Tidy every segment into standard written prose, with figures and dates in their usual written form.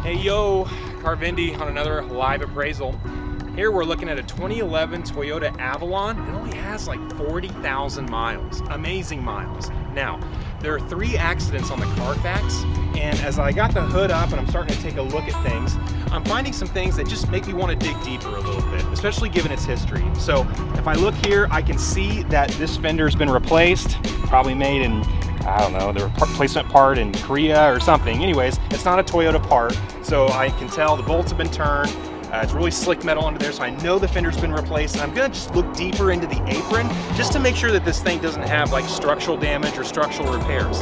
Hey yo, CarVendee on another live appraisal. Here we're looking at a 2011 Toyota Avalon. It only has like 40,000 miles. Amazing miles. Now, there are 3 accidents on the Carfax, and as I got the hood up and I'm starting to take a look at things, I'm finding some things that just make me want to dig deeper a little bit, especially given its history. So if I look here, I can see that this fender has been replaced, probably made in, I don't know, the replacement part in Korea or something. Anyways, it's not a Toyota part, so I can tell the bolts have been turned. It's really slick metal under there, so I know the fender's been replaced. And I'm gonna just look deeper into the apron just to make sure that this thing doesn't have like structural damage or structural repairs.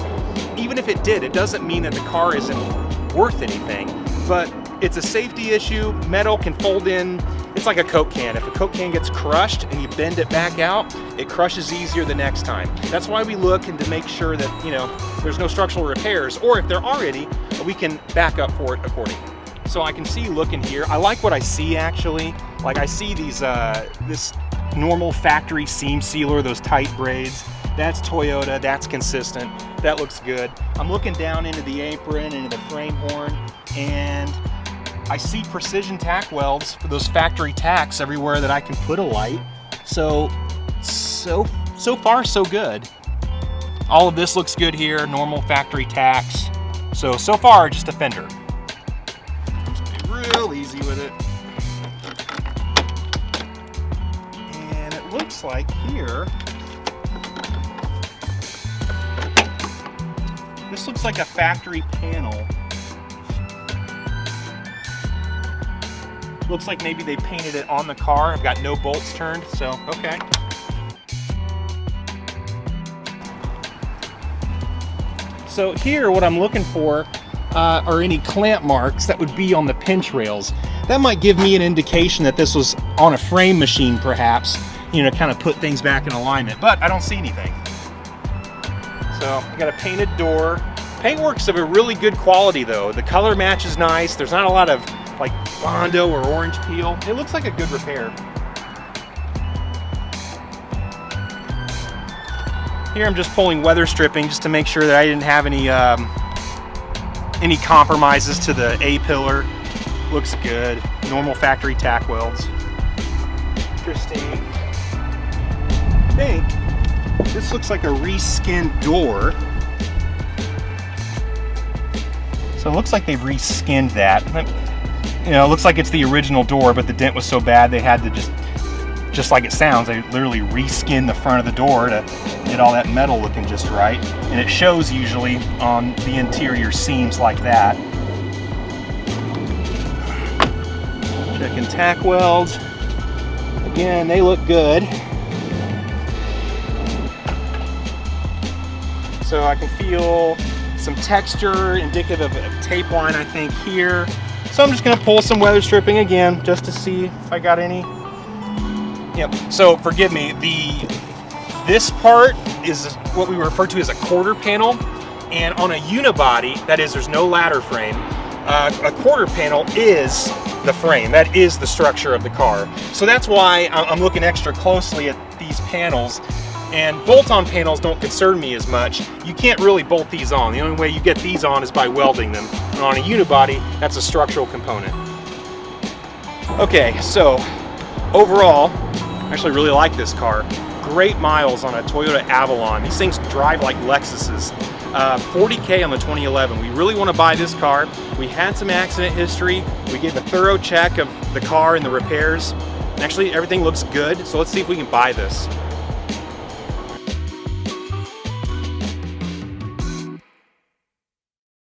Even if it did, it doesn't mean that the car isn't worth anything, but it's a safety issue. Metal can fold in. It's like a Coke can. If a Coke can gets crushed and you bend it back out, it crushes easier the next time. That's why we look and to make sure that, you know, there's no structural repairs, or if there are any, we can back up for it accordingly. So I can see looking here, I like what I see actually. Like I see these, this normal factory seam sealer, those tight braids. That's Toyota, that's consistent, that looks good. I'm looking down into the apron, into the frame horn, and I see precision tack welds for those factory tacks everywhere that I can put a light. So far so good. All of this looks good here, normal factory tacks. So far just a fender. I'm just gonna be real easy with it. And it looks like here, this looks like a factory panel. Looks like maybe they painted it on the car. I've got no bolts turned, so okay. So here, what I'm looking for are any clamp marks that would be on the pinch rails. That might give me an indication that this was on a frame machine, perhaps, you know, kind of put things back in alignment, but I don't see anything. So I got a painted door. Paintwork's of a really good quality though. The color match is nice. There's not a lot of like Bondo or orange peel. It looks like a good repair. Here I'm just pulling weather stripping just to make sure that I didn't have any compromises to the A-pillar. Looks good. Normal factory tack welds. Interesting. I think this looks like a reskinned door. So it looks like they've reskinned that. You know, it looks like it's the original door, but the dent was so bad they had to just like it sounds, they literally reskin the front of the door to get all that metal looking just right. And it shows usually on the interior seams like that. Checking tack welds. Again, they look good. So I can feel some texture indicative of a tape line, I think, here. So I'm just gonna pull some weather stripping again, just to see if I got any. Yep, so forgive me, this part is what we refer to as a quarter panel, and on a unibody, that is, there's no ladder frame, a quarter panel is the frame, that is the structure of the car. So that's why I'm looking extra closely at these panels. And bolt-on panels don't concern me as much. You can't really bolt these on. The only way you get these on is by welding them. And on a unibody, that's a structural component. Okay, so overall, I actually really like this car. Great miles on a Toyota Avalon. These things drive like Lexuses. 40K on the 2011. We really want to buy this car. We had some accident history. We gave a thorough check of the car and the repairs. Actually, everything looks good, so let's see if we can buy this.